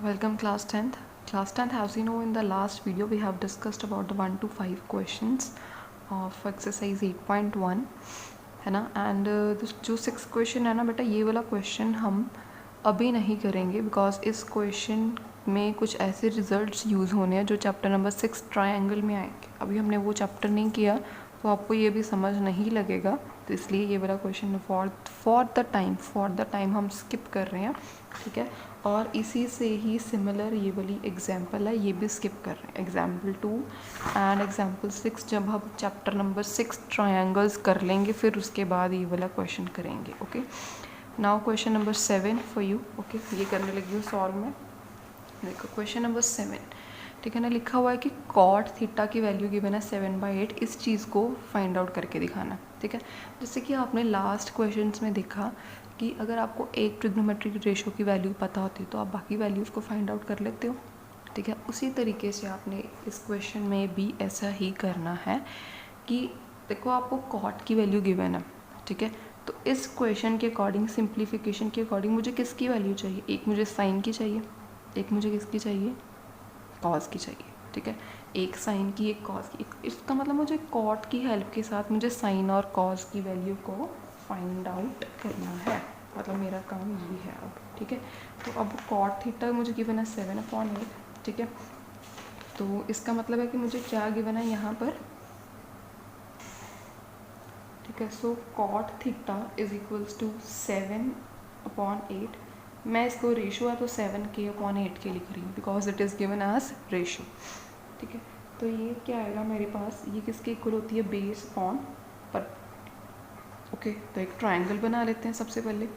Welcome class 10th. Class 10th, as you know, in the last video we have discussed about the 1 to 5 questions of exercise 8.1 है ना. And जो 6 question है ना बेटा, ये वाला क्वेश्चन हम अभी नहीं करेंगे बिकॉज इस क्वेश्चन में कुछ ऐसे रिजल्ट्स यूज़ होने हैं जो चैप्टर नंबर 6 ट्रायंगल में आएंगे. अभी हमने वो चैप्टर नहीं किया तो आपको ये भी समझ नहीं लगेगा, तो इसलिए ये वाला क्वेश्चन फॉर द टाइम हम स्किप कर रहे हैं. ठीक है. और इसी से ही सिमिलर ये वाली एग्जाम्पल है, ये भी स्किप कर रहे हैं. एग्जाम्पल 2 एंड एग्जाम्पल 6 जब हम चैप्टर नंबर 6 ट्रायंगल्स कर लेंगे फिर उसके बाद ये वाला क्वेश्चन करेंगे. Okay. Now question number 7 for you. Okay, ये करने लगी हूँ सॉल्व में. देखो क्वेश्चन नंबर 7, ठीक है ना. लिखा हुआ है कि कॉट थीटा की वैल्यू गिवन है 7/8. इस चीज़ को फाइंड आउट करके दिखाना. ठीक है. जैसे कि आपने लास्ट क्वेश्चंस में देखा कि अगर आपको एक ट्रिग्नोमेट्रिक रेशो की वैल्यू पता होती तो आप बाकी वैल्यूज़ को फाइंड आउट कर लेते हो. ठीक है. उसी तरीके से आपने इस क्वेश्चन में भी ऐसा ही करना है कि देखो आपको कॉट की वैल्यू गिवन है. ठीक है. तो इस क्वेश्चन के अकॉर्डिंग, सिंप्लीफिकेशन के अकॉर्डिंग मुझे किसकी वैल्यू चाहिए? एक मुझे साइन की चाहिए, एक मुझे किसकी चाहिए? कॉस की चाहिए. ठीक है. एक साइन की, एक कॉस की. इसका मतलब मुझे कॉट की हेल्प के साथ मुझे साइन और कॉस की वैल्यू को फाइंड आउट करना है. मतलब मेरा काम ये है अब. ठीक है. तो अब कॉट थीटा मुझे गिवन है 7/8. ठीक है. तो इसका मतलब है कि मुझे क्या गिवन है यहाँ पर? ठीक है. So cot theta is equals to 7/8. मैं इसको रेशो है तो 7k/8 के लिख रही हूँ because it is given as ratio. ठीक है. तो ये क्या आएगा मेरे पास? ये किसके इक्वल होती है? बेस अपॉन पर. ओके. तो एक ट्रायंगल बना लेते हैं सबसे पहले.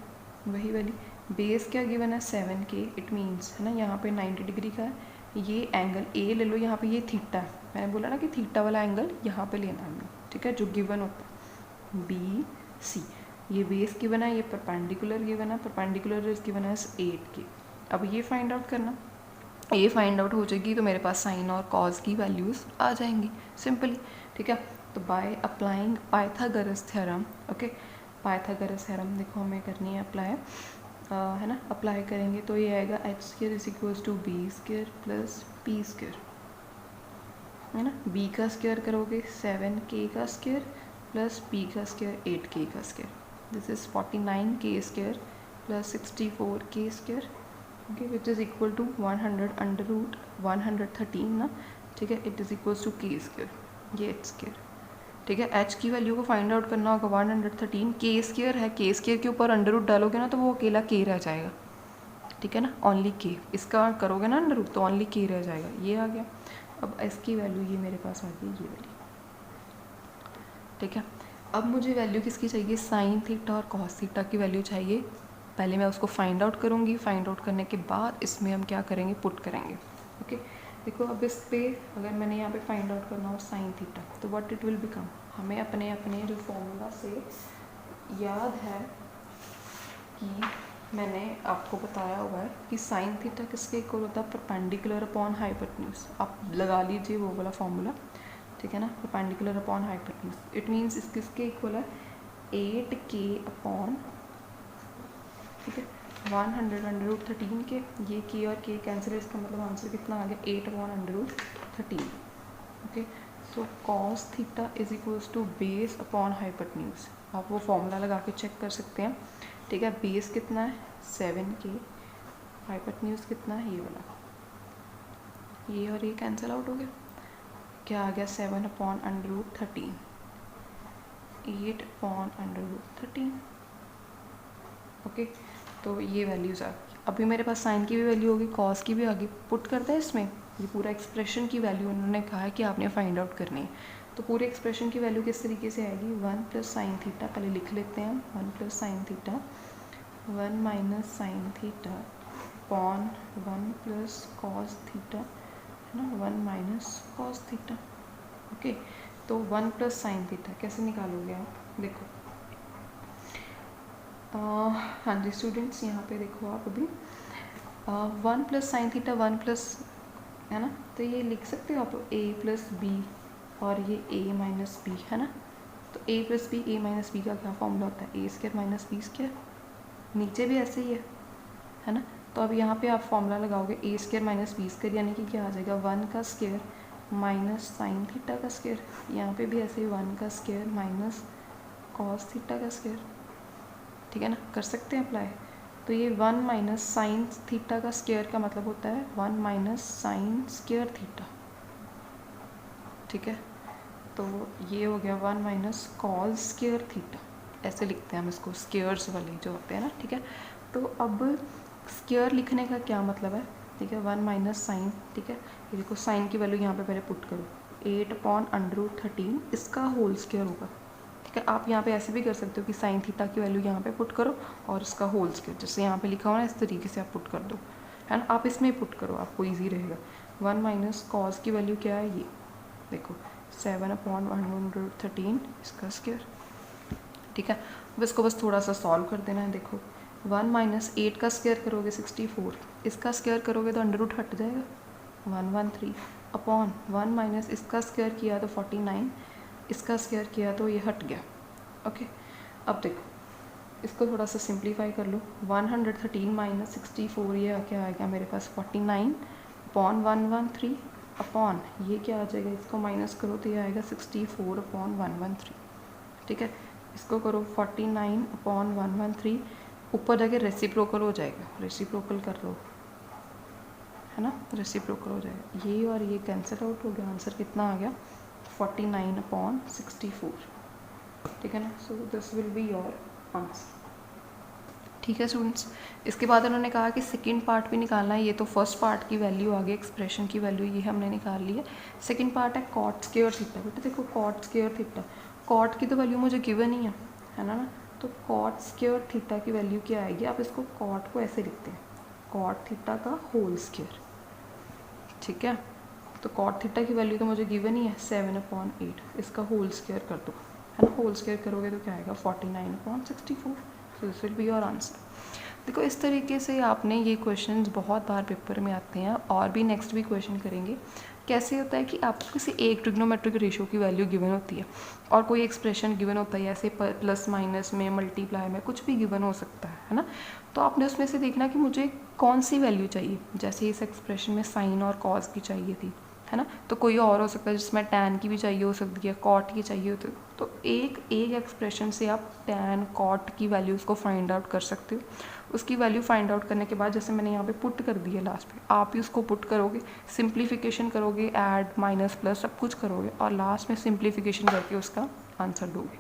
वही वाली बेस क्या गिवन है? 7k. इट मीन्स है ना, यहाँ पे 90 डिग्री का है. ये एंगल ए ले लो, यहाँ पे ये थीटा है. मैंने बोला ना कि थीटा वाला एंगल यहाँ पे लेना है. ठीक है. जो गिवन होता है बी सी. ये बेस गिवन है, ये परपेंडिकुलर गिवन है. Perpendicular is given as 8k. अब ये फाइंड आउट करना. ये फाइंड आउट हो जाएगी तो मेरे पास साइन और कॉस की वैल्यूज़ आ जाएंगी सिंपली. ठीक है. तो by applying Pythagoras theorem. Okay. Pythagoras theorem देखो हमें करनी है अप्लाई, है ना. अप्लाई करेंगे तो ये आएगा h² is equals to b² plus p². है ना. b का स्क्वायर करोगे 7k का स्क्वायर प्लस p का स्क्वायर 8k का square. This is 49k² plus 64k². Okay. Which is equal to 100√113 ना. ठीक है. It is equals to k². ये h². ठीक है. h की वैल्यू को फाइंड आउट करना होगा 113. k² है, k² के ऊपर अंडर रूट डालोगे ना तो वो अकेला k रह जाएगा. ठीक है ना. Only k. इसका करोगे ना अंडर रूट तो ओनली k रह जाएगा. ये आ गया. अब इसकी वैल्यू ये मेरे पास आ गई, ये वाली. ठीक है. अब मुझे वैल्यू किसकी चाहिए? साइन थीटा और कॉस थीटा की वैल्यू चाहिए. पहले मैं उसको फाइंड आउट करूँगी. फाइंड आउट करने के बाद इसमें हम क्या करेंगे? पुट करेंगे. ओके. देखो अब इस पे अगर मैंने यहाँ पे फाइंड आउट करना हो साइन थीटा तो व्हाट इट विल बिकम. हमें अपने अपने जो फॉर्मूला से याद है कि मैंने आपको बताया हुआ है कि साइन थीटा किसके इक्वल होता है? Perpendicular upon hypotenuse. आप लगा लीजिए वो वाला फॉर्मूला. ठीक है ना. Perpendicular upon hypotenuse. It means इस किसके इक्वल है? 8k अपॉन, ठीक है, 100√13 के. ये k और k कैंसिल है. इसका मतलब आंसर कितना आ गया? 8/√13. Okay. So cos theta is equals to base upon hypotenuse. आप वो फॉर्मूला लगा के चेक कर सकते हैं. ठीक है. बेस कितना है? 7k. हाइपोटेन्यूज कितना है? ये वाला. ये और ये कैंसिल आउट हो गया. क्या आ गया? 7/√13. 8/√13. ओके. तो ये वैल्यूज़ आ गई. अभी मेरे पास साइन की भी वैल्यू होगी, कॉस की भी आ गई. पुट करते हैं इसमें. ये पूरा एक्सप्रेशन की वैल्यू उन्होंने कहा है कि आपने फाइंड आउट करनी है. तो पूरे एक्सप्रेशन की वैल्यू किस तरीके से आएगी? 1 प्लस साइन थीटा. पहले लिख लेते हैं. 1 plus sine theta 1 minus sine theta upon 1 plus cos theta, है ना. 1 माइनस कॉस थीटा. ओके. तो 1 प्लस साइन थीटा कैसे निकालोगे आप? देखो हाँ जी स्टूडेंट्स, यहाँ पे देखो आप अभी 1 प्लस साइन थीटा 1 प्लस, है ना. तो ये लिख सकते हो आप a प्लस बी और ये a माइनस बी, है ना. तो a plus B, a minus B का क्या फॉर्मूला होता है? a² minus बी². नीचे भी ऐसे ही है ना. तो अब यहाँ पे आप फॉर्मूला लगाओगे ए स्क्वायर माइनस बी स्क्वायर, यानी कि क्या आ जाएगा 1 का स्क्वायर माइनस साइन थीटा का स्क्वायर। यहाँ पे भी ऐसे ही 1 का स्क्वायर माइनस कॉस थीटा का स्क्वायर, ठीक है ना, कर सकते हैं अप्लाई। तो ये 1 माइनस साइन थीटा का स्क्वायर का मतलब होता है 1 माइनस साइन स्क्वायर थीटा, ठीक है। तो ये हो गया 1 माइनस कॉस स्क्वायर थीटा, ऐसे लिखते हैं हम इसको, स्क्वायर्स वाले जो होते हैं ना, ठीक है। तो अब स्क्वायर लिखने का क्या मतलब है, ठीक है, 1 माइनस साइन, ठीक है। ये देखो साइन की वैल्यू यहाँ पे पहले पुट करो, 8/√13 इसका होल स्क्वायर होगा, ठीक है। आप यहाँ पे ऐसे भी कर सकते हो कि साइन थीटा की वैल्यू यहाँ पे पुट करो और इसका होल स्क्वायर जैसे यहाँ पे लिखा हुआ है इस तरीके से आप पुट कर दो, है ना। आप इसमें पुट करो, आपको ईजी रहेगा। 1 माइनस कॉस की वैल्यू क्या है, ये देखो 7/113 इसका स्क्वायर, ठीक है। अब इसको बस थोड़ा सा सॉल्व कर देना है। देखो 1 माइनस 8 का स्क्वायर करोगे 64, इसका स्क्वायर करोगे तो अंडर रूट हट जाएगा 113 अपॉन 1 माइनस इसका स्क्वायर किया तो 49, इसका स्क्वायर किया तो ये हट गया, ओके। अब देखो इसको थोड़ा सा सिंप्लीफाई कर लो, 113 माइनस 64 ये क्या आएगा मेरे पास 49 अपॉन 113 अपॉन ये क्या आ जाएगा, इसको माइनस करो तो ये आएगा 64 अपॉन 113, ठीक है। इसको करो 49 अपॉन 113, ऊपर जाके रेसिप्रोकल हो जाएगा, रेसिप्रोकल कर लो, है ना, रेसिप्रोकल हो जाएगा। ये और ये कैंसिल आउट हो गया, आंसर कितना आ गया 49/64, ठीक है ना। So this will be your answer, ठीक है स्टूडेंट्स। इसके बाद उन्होंने कहा कि सेकंड पार्ट भी निकालना है। ये तो फर्स्ट पार्ट की वैल्यू आ गई, एक्सप्रेशन की वैल्यू ये हमने निकाल ली है। सेकंड पार्ट है कॉट स्क्वायर थीटा। बेटा देखो कॉट स्क्वायर थीटा, कॉट की तो वैल्यू मुझे गिवन ही है ना। तो कॉट स्क्वायर थीटा की वैल्यू क्या आएगी, आप इसको कॉट को ऐसे लिखते हैं, कॉट थीटा का होल स्क्वायर, ठीक है। तो कॉट थीटा की वैल्यू तो मुझे गिवन ही है 7/8, इसका होल स्क्वायर कर दो, है ना। होल स्क्वायर करोगे तो क्या आएगा 49/64, so this will be your answer. देखो इस तरीके से आपने ये क्वेश्चंस बहुत बार पेपर में आते हैं और भी नेक्स्ट भी क्वेश्चन करेंगे। कैसे होता है कि आपको किसी एक ट्रिग्नोमेट्रिक रेशियो की वैल्यू गिवन होती है और कोई एक्सप्रेशन गिवन होता है, ऐसे प्लस माइनस में, मल्टीप्लाई में, कुछ भी गिवन हो सकता है ना। तो आपने उसमें से देखना कि मुझे कौन सी वैल्यू चाहिए। जैसे इस एक्सप्रेशन में साइन और कॉस की चाहिए थी, है ना, तो कोई और हो सकता है जिसमें टैन की भी चाहिए हो सकती है, कॉट की चाहिए होती है। तो एक एक्सप्रेशन से आप टैन कॉट की वैल्यूज़ को फाइंड आउट कर सकते हो। उसकी वैल्यू फाइंड आउट करने के बाद जैसे मैंने यहाँ पे पुट कर दी है लास्ट पे, आप ही उसको पुट करोगे, सिंप्लीफिकेशन करोगे, ऐड माइनस प्लस सब कुछ करोगे और लास्ट में सिंप्लीफिकेशन करके उसका आंसर दोगे,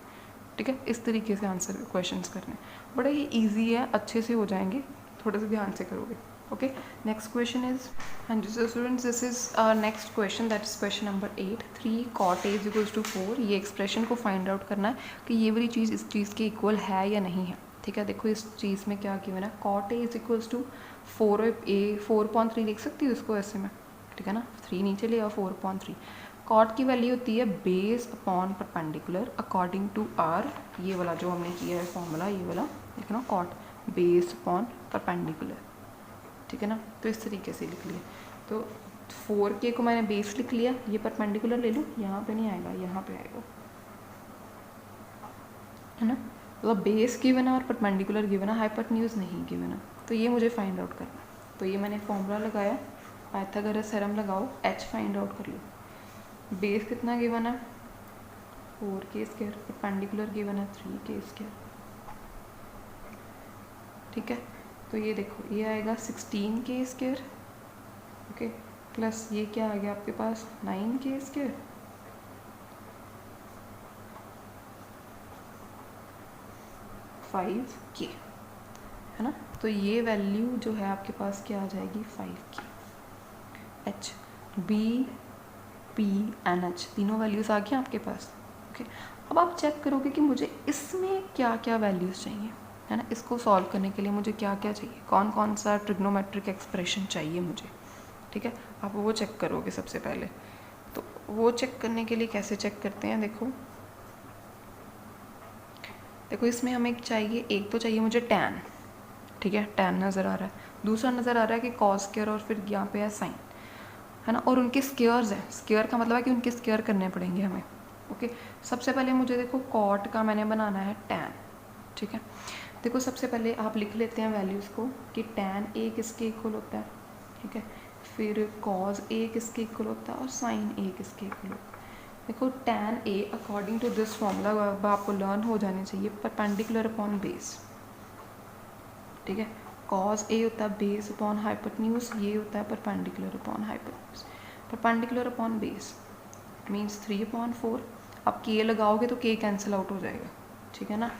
ठीक है। इस तरीके से आंसर क्वेश्चंस करने बड़ा ही ईजी है, अच्छे से हो जाएंगे, थोड़े से ध्यान से करोगे, ओके। नेक्स्ट क्वेश्चन इज, हाँ जी so students this is next question, that is question number 8, 3 cot a = 4। ये एक्सप्रेशन को फाइंड आउट करना है कि ये वाली चीज़ इस चीज़ के इक्वल है या नहीं है, ठीक है। देखो इस चीज़ में क्या गिवन है, cot a = 4a 4.3 लिख सकती हूँ इसको ऐसे में, ठीक है ना, 3 नीचे ले और 4.3। कॉट की वैल्यू होती है base upon perpendicular according to R, ये वाला जो हमने किया है फॉर्मूला, ये वाला देखना, कॉट बेस अपॉन परपेंडिकुलर, ठीक है ना। तो इस तरीके से लिख लिया। तो 4k को मैंने बेस लिख लिया, ये परपेंडिकुलर ले लूँ, यहाँ पे नहीं आएगा, यहाँ पे आएगा, है ना। मतलब बेस गिवन है और परपेंडिकुलर गिवन है, हाइपोटेन्यूज नहीं गिवन है। तो ये मुझे फाइंड आउट करना है। तो ये मैंने फॉर्मूला लगाया, पाइथागोरस थ्योरम लगाओ, h फाइंड आउट कर लो। बेस कितना गिवन है 4k², परपेंडिकुलर गिवन है 3k², ठीक है। तो ये देखो ये आएगा 16k², ओके, प्लस ये क्या आ गया आपके पास 9k², k, है ना। तो ये वैल्यू जो है आपके पास क्या आ जाएगी 5k। h b p and h तीनों वैल्यूज़ आ गई आपके पास, ओके। अब आप चेक करोगे कि मुझे इसमें क्या क्या वैल्यूज़ चाहिए, है ना। इसको सॉल्व करने के लिए मुझे क्या क्या चाहिए, कौन कौन सा ट्रिग्नोमेट्रिक एक्सप्रेशन चाहिए मुझे, ठीक है। आप वो चेक करोगे सबसे पहले। तो वो चेक करने के लिए कैसे चेक करते हैं, देखो इसमें हमें चाहिए, एक तो चाहिए मुझे टैन, ठीक है, टैन नज़र आ रहा है। दूसरा नज़र आ रहा है कि कॉस स्क्वायर और फिर यहाँ पे है साइन, है ना। और उनके स्क्वायर्स हैं, स्क्वायर का मतलब है कि उनके स्क्वायर करने पड़ेंगे हमें, ओके। सबसे पहले मुझे देखो कॉट का मैंने बनाना है टैन, ठीक है। देखो सबसे पहले आप लिख लेते हैं वैल्यूज़ को कि tan a किसके इक्वल होता है, ठीक है, फिर cos a किसके इक्वल होता है और sin a किसके इक्वल होता है। देखो tan a according to this formula आपको लर्न हो जाने चाहिए परपेंडिकुलर अपॉन बेस, ठीक है। cos a होता है बेस अपॉन हाइपोटेन्यूज, ये होता है perpendicular upon hypotenuse. Perpendicular upon base means 3/4। आप k लगाओगे तो k कैंसिल आउट हो जाएगा, ठीक है ना,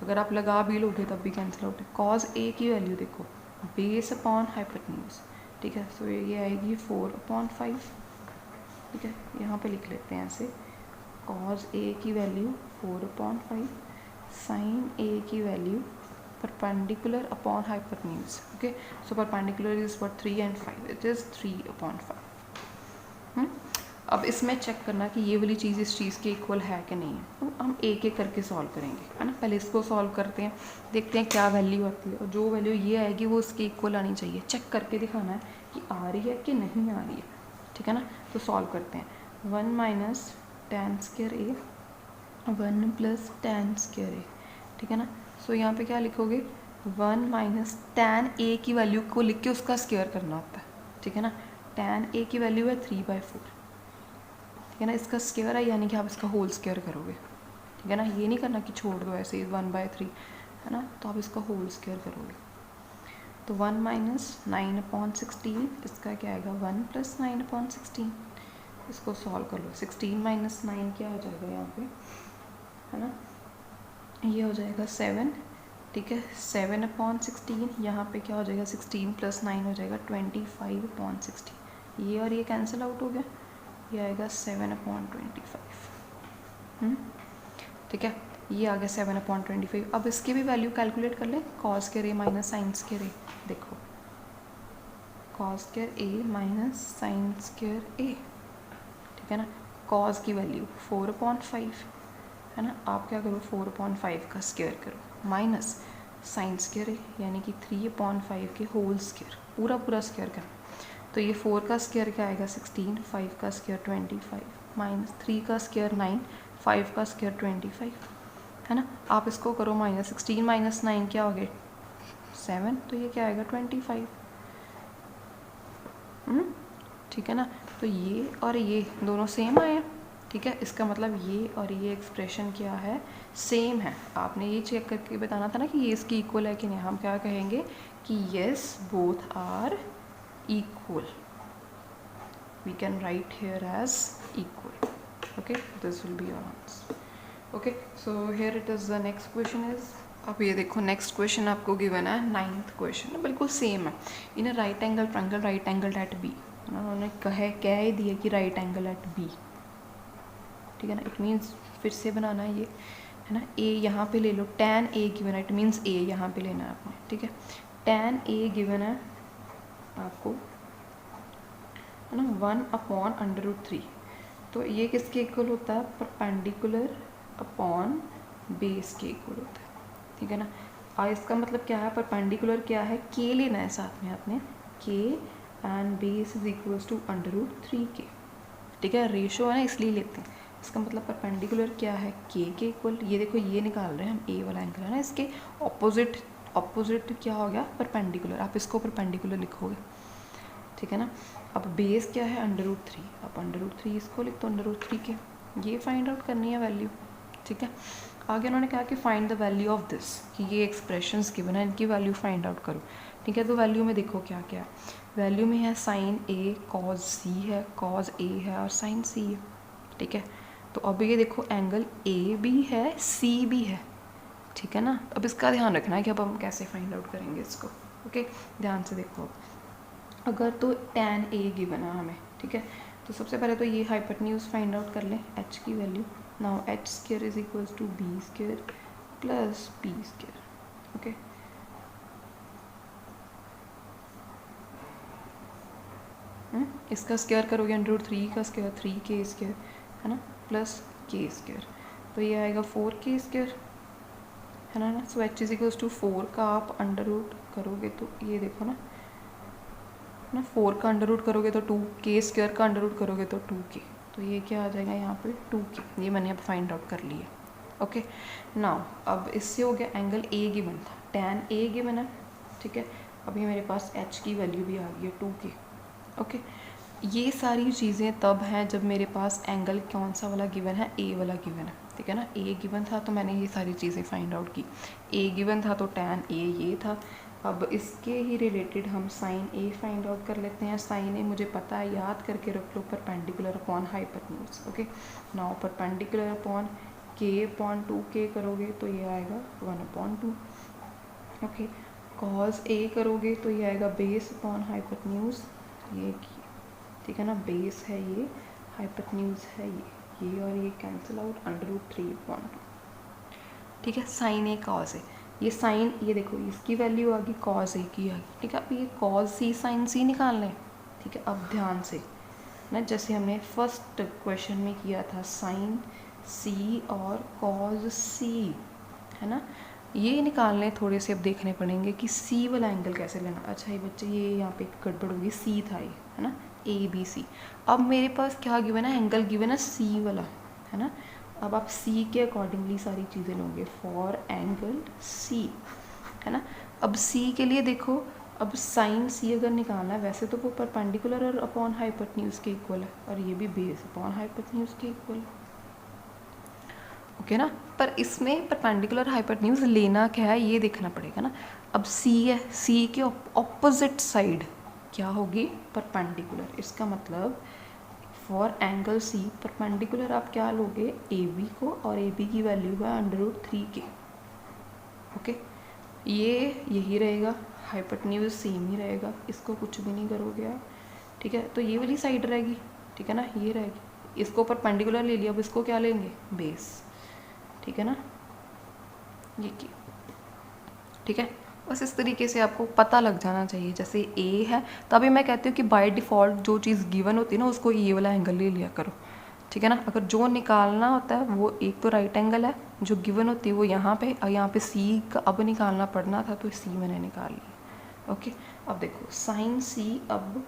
अगर आप लगा भी लोगे तब भी कैंसिल आउट है। cos a की वैल्यू देखो बेस अपॉन हाइपोटेन्यूज, ठीक है, सो ये आएगी 4/5, ठीक है, यहाँ पे लिख लेते हैं ऐसे cos a की वैल्यू 4/5, sin a की value perpendicular upon hypotenuse, okay, so perpendicular is what 3 and 5, it is 3/5। अब इसमें चेक करना कि ये वाली चीज़ इस चीज़ के इक्वल है कि नहीं है, तो हम एक एक करके सॉल्व करेंगे, है ना। पहले इसको सॉल्व करते हैं, देखते हैं क्या वैल्यू आती है, और जो वैल्यू ये आएगी वो उसके इक्वल आनी चाहिए। चेक करके दिखाना है कि आ रही है कि नहीं आ रही है, ठीक है ना। तो सॉल्व करते हैं। 1 minus tan square a, 1 plus tan square a, ठीक है ना। सो यहाँ पे क्या लिखोगे 1 माइनस tan a की वैल्यू को लिख के उसका स्क्वायर करना होता है, ठीक है ना। tan a की वैल्यू है 3/4, ठीक है ना, इसका स्क्वायर है यानी कि आप इसका होल स्क्वायर करोगे, ठीक है ना। ये नहीं करना कि छोड़ दो ऐसे ही 1/3, है ना, तो आप इसका होल स्क्वायर करोगे। तो 1 माइनस 9/16, इसका क्या आएगा 1 प्लस 9/16, इसको सॉल्व कर लो। 16 माइनस 9 क्या हो जाएगा यहाँ पे, है ना, ये हो जाएगा 7, ठीक है। 7/16 यहाँ पे क्या हो जाएगा 16 प्लस 9 हो जाएगा 25/16, ये और ये कैंसिल आउट हो गया, ये आएगा 7/25, ठीक है, ये आ गया 7/25। अब इसकी भी वैल्यू कैलकुलेट कर लें, cos square a minus sine square a, देखो cos square a minus sine square a, ठीक है ना। cos की वैल्यू 4/5, है ना, आप क्या करो 4/5 का स्क्वायर करो, माइनस साइन स्क्वायर a यानी कि 3/5 के होल स्क्वायर, पूरा पूरा स्क्वायर करो। तो ये 4 का स्क्वायर क्या आएगा 16, 5 का स्क्वायर 25, माइनस 3 का स्क्वायर 9, 5 का स्क्वायर 25, है ना। आप इसको करो माइनस 16 माइनस 9 क्या हो गया 7, तो ये क्या आएगा 25, ठीक है ना। तो ये और ये दोनों सेम आए, ठीक है, इसका मतलब ये और ये एक्सप्रेशन क्या है सेम है। आपने ये चेक करके बताना था ना कि ये इसकी इक्वल है कि नहीं। हम क्या कहेंगे कि yes both are equal, we can write here as equal, okay, this will be your answer, okay। So here it is, the next question is, अब ये देखो नेक्स्ट क्वेश्चन आपको गिवन है 9th क्वेश्चन, बिल्कुल सेम है। In a right angle triangle right angle at B, उन्होंने कह ही दिया कि राइट एंगल एट बी, ठीक है ना। इट मीन्स फिर से बनाना है ये, है ना। ए यहाँ पे ले लो, tan a गिवन है, इट मीन्स ए यहाँ पे लेना है आपने, ठीक है। tan a गिवन है आपको, है ना, 1/√3, तो ये किसके इक्वल होता है परपेंडिकुलर अपॉन बेस के इक्वल होता है, ठीक है ना। इसका मतलब क्या है, परपेंडिकुलर क्या है, के लेना है साथ में आपने, K and base is equals to √3k, ठीक है, रेशो है ना इसलिए लेते हैं। इसका मतलब परपेंडिकुलर क्या है के इक्वल, ये देखो ये निकाल रहे हैं हम, ए वाला एंगल है ना, इसके ऑपोजिट क्या हो गया परपेंडिकुलर, आप इसको परपेंडिकुलर लिखोगे, ठीक है ना। अब बेस क्या है √3, आप √3 इसको लिख दो √3k, ये फाइंड आउट करनी है वैल्यू, ठीक है। आगे उन्होंने कहा कि find the value of this, कि ये एक्सप्रेशंस गिवन है इनकी वैल्यू फाइंड आउट करो, ठीक है। तो वैल्यू में देखो क्या क्या है, वैल्यू में है साइन a, cos c है, cos a है और साइन c है, ठीक है। तो अब ये देखो एंगल a भी है c भी है, ठीक है ना। अब इसका ध्यान रखना है कि अब हम कैसे फाइंड आउट करेंगे इसको, ओके, ध्यान से देखो। अगर तो tan a गिवन है हमें, ठीक है, तो सबसे पहले तो ये हाइपोटेन्यूज फाइंड आउट कर लें h की value. Now h square is equals to b square plus p square, okay. इसका स्क्वायर करोगे √3 का स्क्वायर 3k स्क्वायर, है ना, प्लस k स्क्वायर, तो ये आएगा 4k स्क्वायर, है ना। सो h इज इक्वल्स टू 4 का आप अंडर रूट करोगे तो ये देखो ना, 4 का अंडर रूट करोगे तो 2k स्क्वायर का अंडर रूट करोगे तो 2k, तो ये क्या आ जाएगा यहाँ पे 2k, ये मैंने अब फाइंड आउट कर लिया, ओके नाउ अब इससे हो गया एंगल ए गिवन था, tan ए गिवन है, ठीक है। अभी मेरे पास h की वैल्यू भी आ गई है 2 की। ओके ये सारी चीज़ें तब हैं जब मेरे पास एंगल कौन सा वाला गिवन है, ए वाला गिवन है, ठीक है ना। ए गिवन था तो मैंने ये सारी चीज़ें फाइंड आउट की, ए गिवन था तो tan ए ये था। अब इसके ही रिलेटेड हम साइन ए फाइंड आउट कर लेते हैं। साइन ए मुझे पता है, याद करके रख लो, perpendicular upon hypotenuse. Okay now perpendicular upon k/2 करोगे तो ये आएगा 1/2। ओके कॉज ए करोगे तो ये आएगा बेस अपॉन हाइपोटेन्यूज, ये ठीक है ना, बेस है ये, हाइपोटेन्यूज है ये और ये कैंसिल आउट, √3/2, ठीक है। साइन ए कॉज ए, ये साइन, ये देखो इसकी वैल्यू आ गई, कॉज ए की आ गई, ठीक है। अब ये कॉज सी साइन सी निकालना है, ठीक है। अब ध्यान से ना, जैसे हमने फर्स्ट क्वेश्चन में किया था, साइन सी और कॉज सी, है ना, ये निकालने थोड़े से अब देखने पड़ेंगे कि सी वाला एंगल कैसे लेना। अच्छा ये बच्चे, ये यहाँ पे गड़बड़ होगी, सी था ये, है ना, ए बी सी। अब मेरे पास क्या गिवन है, एंगल गिवन है सी वाला, है ना। अब आप सी के अकॉर्डिंगली सारी चीज़ें लोगे, फॉर एंगल सी, है ना। अब सी के लिए देखो, अब साइन सी अगर निकालना है, वैसे तो वो परपेंडिकुलर और अपॉन हाइपोटेन्यूज के इक्वल है, और ये भी बेस अपॉन हाइपोटेन्यूज के इक्वल है, ओके ना। पर इसमें परपेंडिकुलर हाइपोटेन्यूज लेना क्या है ये देखना पड़ेगा ना। अब सी है, सी के ऑपोजिट साइड क्या होगी, परपेंडिकुलर। इसका मतलब फॉर एंगल सी परपेंडिकुलर आप क्या लोगे, ए बी को, और ए बी की वैल्यू है √3 के। ओके ये यही रहेगा, हाइपोटेन्यूज सेम ही रहेगा, इसको कुछ भी नहीं करोगे आप, ठीक है। तो ये वाली साइड रहेगी, ठीक है ना, ये रहेगी, इसको परपेंडिकुलर ले लिया, अब इसको क्या लेंगे, बेस, ठीक है ना, ये की, ठीक है। बस इस तरीके से आपको पता लग जाना चाहिए। जैसे ए है तभी मैं कहती हूँ कि बाय डिफ़ॉल्ट जो चीज़ गिवन होती है ना, उसको ये वाला एंगल ले लिया करो, ठीक है ना। अगर जो निकालना होता है वो एक तो राइट एंगल है, जो गिवन होती है वो यहाँ पे, और यहाँ पे सी का अब निकालना पड़ना था तो सी मैंने निकाल लिया। ओके अब देखो साइन सी अब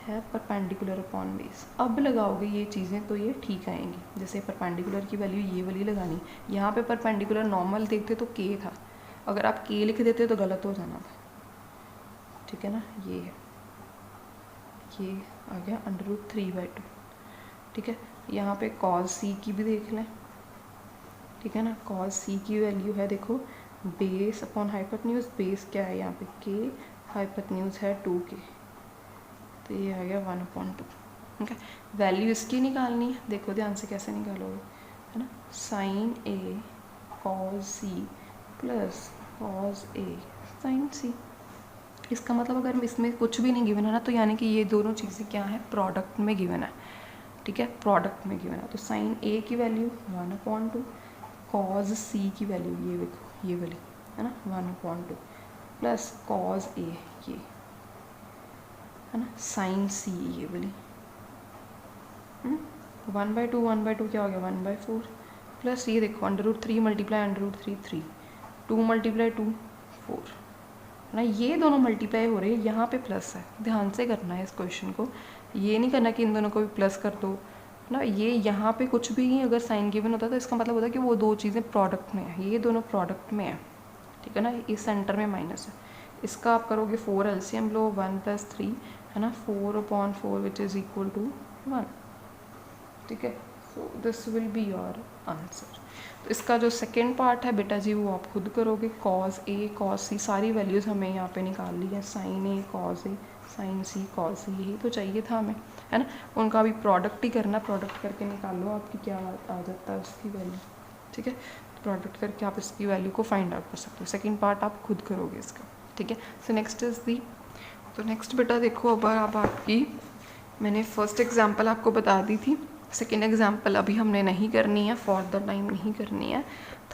है परपेंडिकुलर अपॉन बेस, अब लगाओगे ये चीज़ें तो ये ठीक आएंगी। जैसे परपेंडिकुलर की वैल्यू ये वाली लगानी, यहाँ पे परपेंडिकुलर नॉर्मल देखते तो के था, अगर आप के लिख देते तो गलत हो जाना था, ठीक है ना। ये है, ये आ गया √3/2, ठीक है। यहाँ पे कॉज सी की भी देख लें, ठीक है ना। कॉज सी की वैल्यू है देखो, बेस अपॉन हाइपोटेन्यूज, बेस क्या है यहाँ पे के, हाइपोटेन्यूज है 2 के, तो ये आ गया 1/2, ठीक है। वैल्यू इसकी निकालनी है, देखो ध्यान से कैसे निकालोगे, है ना। साइन ए कॉज सी प्लस कॉज ए साइन सी। इसका मतलब अगर इसमें कुछ भी नहीं गिवन है ना, तो यानी कि ये दोनों चीज़ें क्या है, प्रोडक्ट में गिवन है, ठीक है, प्रोडक्ट में गिवन है। तो साइन ए की वैल्यू 1/2, कॉज सी की वैल्यू ये देखो ये वाली, है ना, 1/2 प्लस कॉज ए ये, है ना, साइन सी ये वाली, 1/2 क्या हो गया, 1/4 प्लस ये देखो √3 मल्टीप्लाई √3 3, 2 × 2 4, है ना। ये दोनों मल्टीप्लाई हो रहे हैं, यहाँ पे प्लस है, ध्यान से करना है इस क्वेश्चन को, ये नहीं करना कि इन दोनों को भी प्लस कर दो ना। ये यहाँ पे कुछ भी नहीं, अगर साइन गिवन होता तो इसका मतलब होता है कि वो दो चीज़ें प्रोडक्ट में है, ये दोनों प्रोडक्ट में है, ठीक है ना। इस सेंटर में माइनस है, इसका आप करोगे 4 LCM लो, 1 + 3, है ना, 4/4 विच इज़ इक्वल टू 1, ठीक है। So this will be your answer. तो इसका जो सेकेंड पार्ट है बेटा जी वो आप खुद करोगे, कॉज ए कॉज सी सारी वैल्यूज़ हमें यहाँ पे निकाल ली है, साइन ए कॉज ए साइन सी कॉज सी, यही तो चाहिए था हमें, है ना। उनका भी प्रोडक्ट ही करना, प्रोडक्ट करके निकालो आपकी क्या आ जाता है उसकी वैल्यू, ठीक है। प्रोडक्ट करके आप इसकी वैल्यू को फाइंड आउट कर सकते हो, सेकेंड पार्ट आप खुद करोगे इसका, ठीक है। सो नेक्स्ट इज़ दी, तो नेक्स्ट बेटा देखो, अब आपकी मैंने फर्स्ट एग्जाम्पल आपको बता दी थी, सेकेंड एग्जाम्पल अभी हमने नहीं करनी है, फॉर द टाइम नहीं करनी है।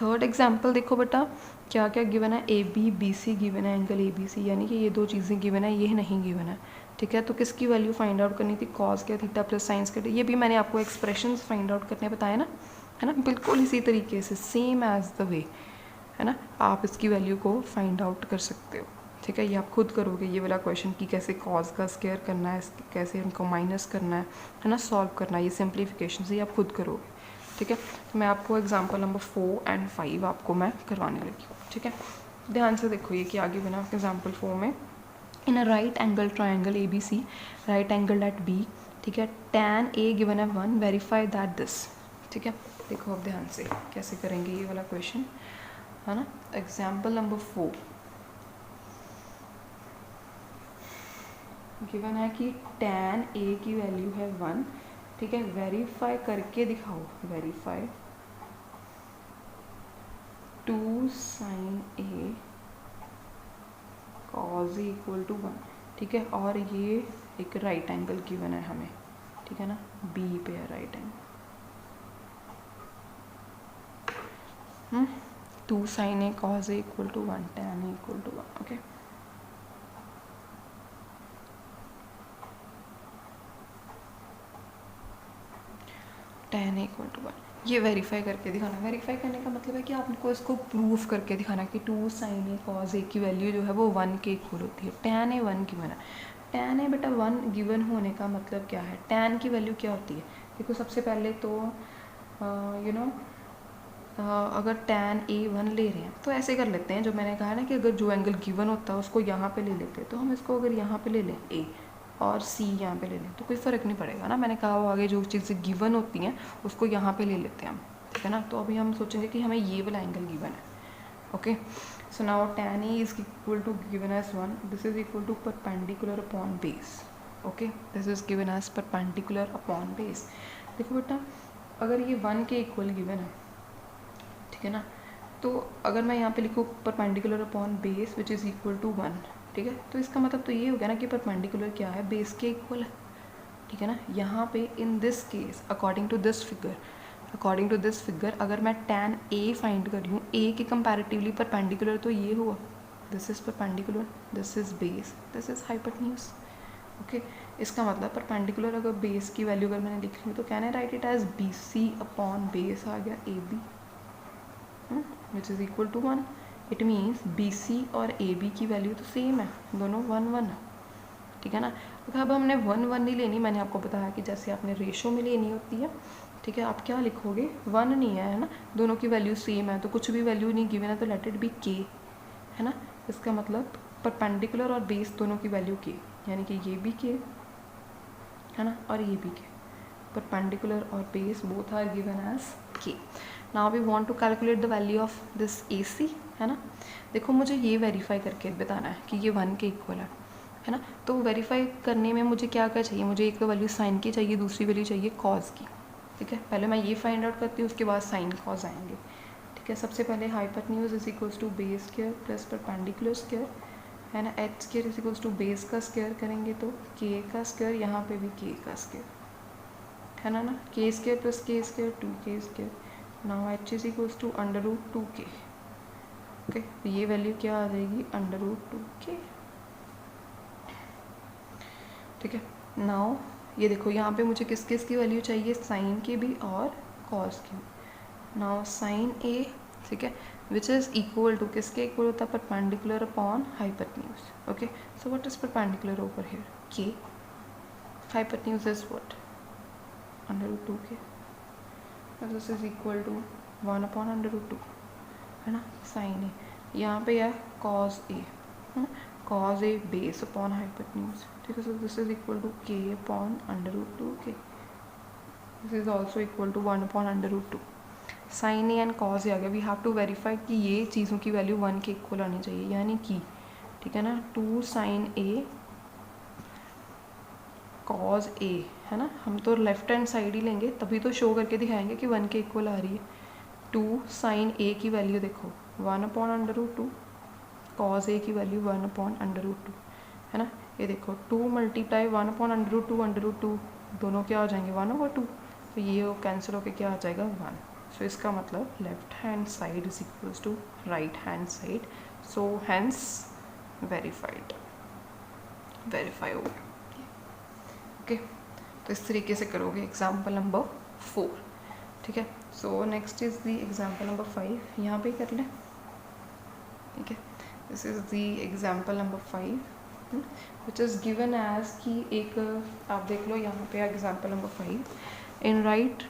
थर्ड एग्जाम्पल देखो बेटा, क्या क्या गिवन है, A B B C given है, एंगल ए बी सी, यानी कि ये दो चीज़ें गिवन है, ये नहीं गिवन है, ठीक है। तो किसकी वैल्यू फाइंड आउट करनी थी, कॉस क्या थीटा प्लस साइंस का, ये भी मैंने आपको एक्सप्रेशंस फाइंड आउट करने बताया ना, है ना, बिल्कुल इसी तरीके से सेम एज द वे, है ना, आप इसकी वैल्यू को फाइंड आउट कर सकते हो, ठीक है। ये आप खुद करोगे ये वाला क्वेश्चन कि कैसे कॉज का स्क्वायर करना है, कैसे उनको माइनस करना है ना, सॉल्व करना है, ये सिंप्लीफिकेशन से आप खुद करोगे, ठीक है। तो मैं आपको एग्जाम्पल नंबर 4 एंड 5 आपको मैं करवाने लगी हूँ, ठीक है। ध्यान से देखो ये कि आगे बना एग्जाम्पल 4 में, in a right angle triangle A B C, right angle at B, ठीक है, tan A गिवन है 1, वेरीफाई दैट दिस, ठीक है। देखो अब ध्यान से कैसे करेंगे ये वाला क्वेश्चन, है ना। एग्जाम्पल नंबर 4 गिवन है कि tan A की वैल्यू है 1, ठीक है, वेरीफाई करके दिखाओ, verify 2 sin A cos A equal to 1, ठीक है। और ये एक राइट एंगल गिवन है हमें, ठीक है ना, B पे है right angle, 2 sin A cos A equal to 1, tan A equal to 1, okay. tan A equal to 1, ये वेरीफाई करके दिखाना। वेरीफाई करने का मतलब है कि आपको इसको प्रूफ करके दिखाना कि 2 sin A cos A की वैल्यू जो है वो 1 के इक्वल होती है। tan A 1 गिवन है, tan A बेटा 1 गिवन होने का मतलब क्या है, tan की वैल्यू क्या होती है। देखो सबसे पहले तो अगर tan A 1 ले रहे हैं तो ऐसे कर लेते हैं, जो मैंने कहा ना कि अगर जो एंगल गिवन होता है उसको यहाँ पे ले लेते हैं, तो हम इसको अगर यहाँ पे ले लें A और C यहाँ पे ले लें तो कोई फ़र्क नहीं पड़ेगा ना। मैंने कहा वो आगे जो चीज़ें गिवन होती हैं उसको यहाँ पे ले लेते हैं हम, ठीक है ना। तो अभी हम सोचेंगे कि हमें ये वाला एंगल गिवन है, okay. So now tan A is equal to given as 1, this is equal to perpendicular upon base, okay, this is given as perpendicular upon base. देखो बेटा अगर ये 1 के इक्वल गिवन है, ठीक है ना, तो अगर मैं यहाँ पे लिखूँ perpendicular upon base which is equal to 1, ठीक है, तो इसका मतलब तो ये हो गया ना कि परपेंडिकुलर क्या है, बेस के इक्वल है, ठीक है ना। यहाँ पे in this case according to this figure अगर मैं tan A फाइंड कर रही हूँ, A के कंपैरेटिवली परपेंडिकुलर तो ये हुआ, this is perpendicular, this is base, this is hypotenuse, okay. इसका मतलब परपेंडिकुलर अगर बेस की वैल्यू अगर मैंने लिखी तो can I write it as BC upon base आ गया AB which is equal to 1। It means BC और AB की वैल्यू तो सेम है, दोनों 1 1, ठीक है ना। तो अब हमने 1 1 नहीं लेनी, मैंने आपको बताया कि जैसे आपने रेशो में लेनी होती है, ठीक है। आप क्या लिखोगे, 1 नहीं है ना, दोनों की वैल्यू सेम है, तो कुछ भी वैल्यू नहीं गिवन है तो लेट इट बी K, है ना। इसका मतलब परपेंडिकुलर और बेस दोनों की वैल्यू K, यानी कि ये भी K है ना और ये भी K, परपेंडिकुलर और base both are given as K। Now we want to calculate the value of this AC, है ना। देखो मुझे ये वेरीफाई करके बताना है कि ये 1 के इक्वल है ना। तो वेरीफाई करने में मुझे क्या क्या चाहिए, मुझे एक वैल्यू साइन की चाहिए, दूसरी वैल्यू चाहिए कॉज की, ठीक है। पहले मैं ये फाइंड आउट करती हूँ, उसके बाद साइन कॉज आएंगे, ठीक है। सबसे पहले hypotenuse is equals to base square plus perpendicular square, है ना। H square is equals to base का स्क्वायर करेंगे तो K का स्क्वायर, यहाँ पे भी K का स्क्वायर, है ना। K square plus K square 2K square, now H is equals to under root 2K, okay. तो ये वैल्यू क्या आ जाएगी, अंडर रूट 2K, ठीक है। नाउ ये देखो यहाँ पे मुझे किस किस की वैल्यू चाहिए, साइन की भी और कॉस की भी। नाउ साइन A, ठीक है, विच इज़ इक्वल टू किसके इक्वल होता है, perpendicular upon hypotenuse, okay. So what is perpendicular over here, K, hypotenuse is what, under root 2K, this is equal to 1 upon under root 2, है ना। Sine A, यहाँ पे है cos A, cos A base upon hypotenuse, ठीक है। So this is equal to K upon under root 2K, this is also equal to 1 upon under root 2। Sine A and cos A आ गया, we have to verify कि ये चीज़ों की value 1 के equal आनी चाहिए, यानी कि, ठीक है ना, 2 sin A cos A, है ना। हम तो लेफ्ट हैंड साइड ही लेंगे, तभी तो शो करके दिखाएंगे कि 1 के इक्वल आ रही है। 2 sin A की वैल्यू देखो 1 upon under root 2, cos A की वैल्यू 1 अपॉन अंडर रूट 2, है ना। ये देखो 2 मल्टीप्लाई 1 अपॉन अंडर रूट 2 दोनों क्या हो जाएंगे 1 ओवर 2, तो ये कैंसिल होकर क्या आ जाएगा 1। सो इसका मतलब left hand side is equals to right hand side, so hence verify हो गया, ओके। तो इस तरीके से करोगे एग्जाम्पल नंबर 4, ठीक है। So next is the example number 5, यहाँ पे कर लें, ठीक है। This is the example number 5 which is given as कि एक आप देख लो यहाँ पे example number 5, in right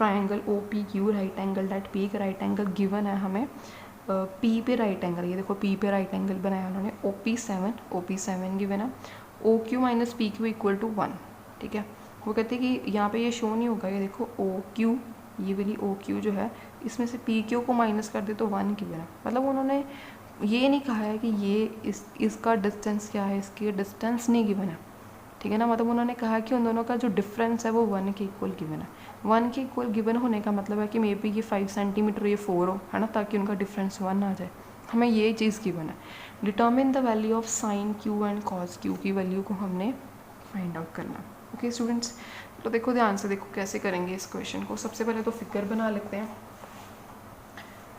triangle O P Q right angle that P का राइट एंगल गिवन है हमें पी पे राइट एंगल, ये देखो पी पे राइट एंगल बनाया उन्होंने, ओ पी सेवन गिवन है, O Q minus P Q equal to 1, ठीक है। वो कहते हैं कि यहाँ पे ये शो नहीं होगा, ये देखो ओ क्यू, ये वाली ओ क्यू जो है इसमें से पी क्यू को माइनस कर दे तो 1 गिवन है। मतलब उन्होंने ये नहीं कहा है कि ये इसका डिस्टेंस क्या है, इसकी डिस्टेंस नहीं गिवन है, ठीक है ना। मतलब उन्होंने कहा कि उन दोनों का जो डिफरेंस है वो 1 के इक्वल गिवन है। 1 के इक्वल गिवन होने का मतलब है कि मे बी ये 5 सेंटीमीटर ये 4 हो, है ना, ताकि उनका डिफरेंस 1 आ जाए। हमें ये चीज़ गिवन है। Determine the value of sine Q and cos Q की वैल्यू को हमने फाइंड आउट करना। ओके स्टूडेंट्स, तो देखो ध्यान से देखो कैसे करेंगे इस क्वेश्चन को। सबसे पहले तो फिगर बना लेते हैं,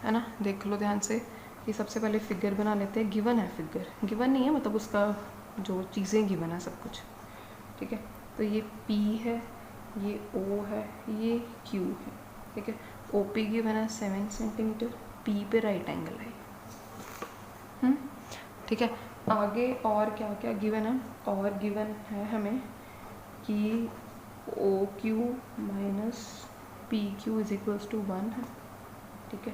है ना, देख लो ध्यान से कि सबसे पहले फिगर बना लेते हैं। गिवन है फिगर, गिवन नहीं है मतलब उसका जो चीज़ें गिवन है सब कुछ, ठीक है। तो ये P है, ये O है, ये Q है, ठीक है। OP गिवन है 7 सेंटीमीटर, P पे राइट एंगल है, ठीक है। आगे और क्या क्या गिवन है, और गिवन है हमें कि OQ माइनस PQ इज इक्वल्स टू 1 है, ठीक है।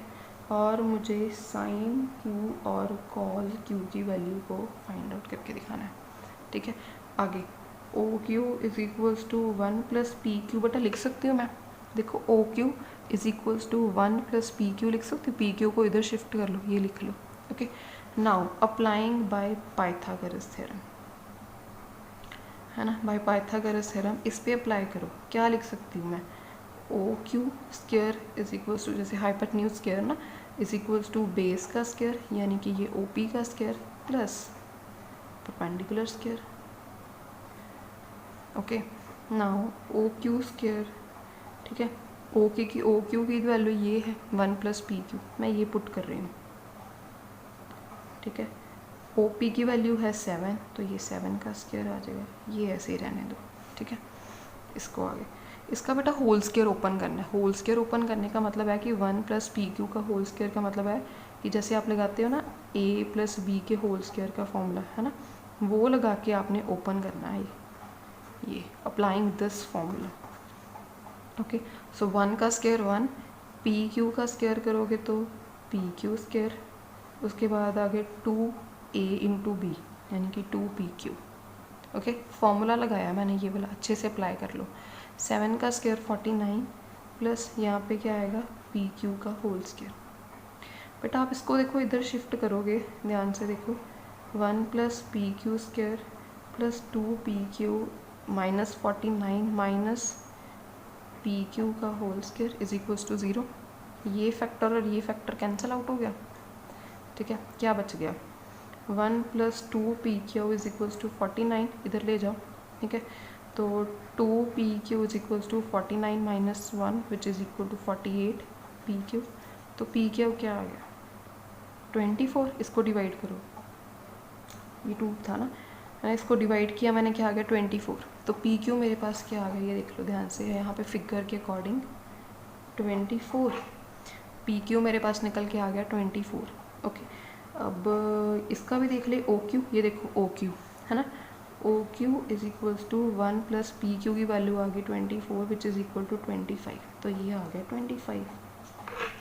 और मुझे साइन Q और कॉस Q की वैल्यू को फाइंड आउट करके दिखाना है, ठीक है। आगे OQ is equals to 1 plus PQ, बेटा लिख सकती हूँ मैं, देखो OQ is equals to 1 plus PQ लिख सकती हूँ, PQ को इधर शिफ्ट कर लो, ये लिख लो, okay. Now applying by Pythagoras theorem, है ना, बाय पाइथागोरस थ्योरम इस पे अप्लाई करो। क्या लिख सकती हूँ मैं, OQ square is equals to, जैसे हाइपोटेन्यूज स्क्वायर ना, इज इक्वल्स टू बेस का स्क्वायर यानी कि ये OP का square plus perpendicular square, okay. Now OQ square, ठीक है, OQ की वैल्यू ये है 1 प्लस PQ, मैं ये पुट कर रही हूँ, ठीक है। OP की वैल्यू है 7, तो ये 7 का स्क्वायर आ जाएगा, ये ऐसे ही रहने दो, ठीक है। इसको आगे इसका बेटा होल स्क्वायर ओपन करना है। होल स्क्वायर ओपन करने का मतलब है कि 1 प्लस PQ का होल स्क्वायर का मतलब है कि जैसे आप लगाते हो ना A प्लस B के होल स्क्वायर का फॉर्मूला, है ना, वो लगा के आपने ओपन करना है ये अप्लाइंग दिस फॉर्मूला, ओके। सो 1 का स्क्वायर 1, PQ का स्क्वायर करोगे तो PQ स्क्वायर, उसके बाद आगे 2A इंटू B यानी कि 2PQ, ओके। फॉर्मूला लगाया मैंने ये वाला, अच्छे से अप्लाई कर लो। 7 का स्क्वायर 49 प्लस यहाँ पे क्या आएगा PQ का होल स्क्वायर। बेटा आप इसको देखो इधर शिफ्ट करोगे, ध्यान से देखो, 1 plus PQ square plus 2PQ minus 49 minus PQ का whole square is equals to 0। ये फैक्टर और ये फैक्टर कैंसिल आउट हो गया, ठीक है। क्या बच गया, 1 plus 2PQ is equals to 49, इधर ले जाओ, ठीक है। तो 2PQ is equals to 49 minus 1 which is equal to 48 PQ। तो PQ क्या आ गया 24, इसको डिवाइड करो, ये 2 था ना, मैंने इसको डिवाइड किया, मैंने क्या आ गया 24। तो PQ मेरे पास क्या आ गया, ये देख लो ध्यान से, यहाँ पे फिगर के अकॉर्डिंग 24, PQ मेरे पास निकल के आ गया 24, ओके। अब इसका भी देख ले OQ, ये देखो OQ है ना, OQ is equals to 1 plus PQ की वैल्यू आ गई 24 विच इज़ इक्वल टू 25, तो ये आ गया 25,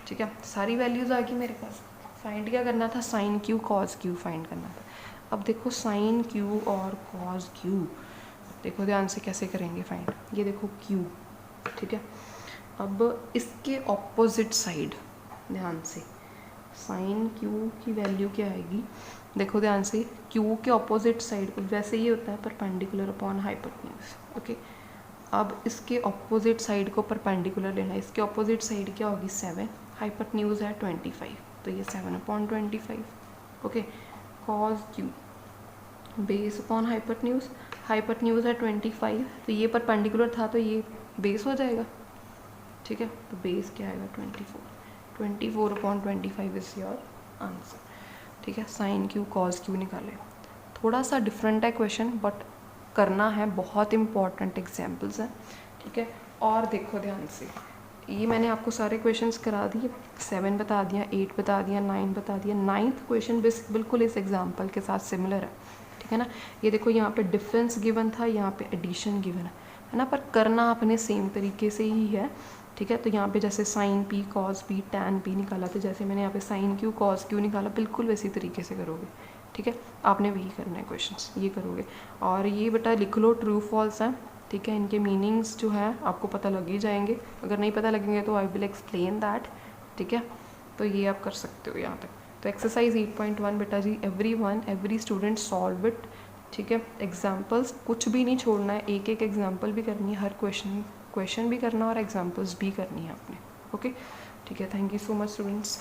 ठीक है। सारी वैल्यूज़ आ गई मेरे पास। फाइंड क्या करना था, sine Q cos Q find करना था। अब देखो साइन Q और कॉस Q, देखो ध्यान से कैसे करेंगे फाइंड, ये देखो Q, ठीक है। अब इसके ऑपोजिट साइड ध्यान से, साइन Q की वैल्यू क्या आएगी, देखो ध्यान से, Q के ऑपोजिट साइड को, वैसे ये होता है परपेंडिकुलर अपॉन हाइपोटेन्यूज, ओके। अब इसके ऑपोजिट साइड को परपेंडिकुलर लेना है, इसके ऑपोजिट साइड क्या होगी 7, हाइपोटेन्यूज है 25, तो ये 7 upon 25, okay. Cos Q base upon hypotenuse, hypotenuse है 25, तो ये परपेंडिकुलर था तो ये बेस हो जाएगा, ठीक है। तो बेस क्या आएगा 24 अपॉन 25 इज योर आंसर, ठीक है। साइन Q कॉस Q निकाले। थोड़ा सा डिफरेंट है क्वेश्चन बट करना है, बहुत इंपॉर्टेंट एग्जाम्पल्स हैं, ठीक है। और देखो ध्यान से, ये मैंने आपको सारे क्वेश्चंस करा दिए, 7 बता दिया, 8 बता दिया, 9 बता दिया। 9th क्वेश्चन बिल्कुल इस एग्जाम्पल के साथ सिमिलर है, ठीक है ना। ये देखो यहाँ पे डिफरेंस गिवन था, यहाँ पे एडिशन गिवन है, है ना, पर करना आपने सेम तरीके से ही है, ठीक है। तो यहाँ पे जैसे sine P cos P tan P निकाला, तो जैसे मैंने यहाँ पे साइन क्यू कॉस क्यू निकाला, बिल्कुल वैसी तरीके से करोगे, ठीक है। आपने वही करना है, क्वेश्चंस ये करोगे। और ये बेटा लिख लो, ट्रू फॉल्स हैं, ठीक है। इनके मीनिंग्स जो है आपको पता लग ही जाएंगे, अगर नहीं पता लगेंगे तो आई विल एक्सप्लेन दैट, ठीक है। तो ये आप कर सकते हो यहाँ तक। तो एक्सरसाइज 8.1 बेटा जी, एवरी स्टूडेंट सॉल्व इट, ठीक है। एग्जाम्पल्स कुछ भी नहीं छोड़ना है, एक एक एग्जाम्पल भी करनी है, हर क्वेश्चन भी करना और एग्जाम्पल्स भी करनी है आपने, ओके, ठीक है। Thank you so much students.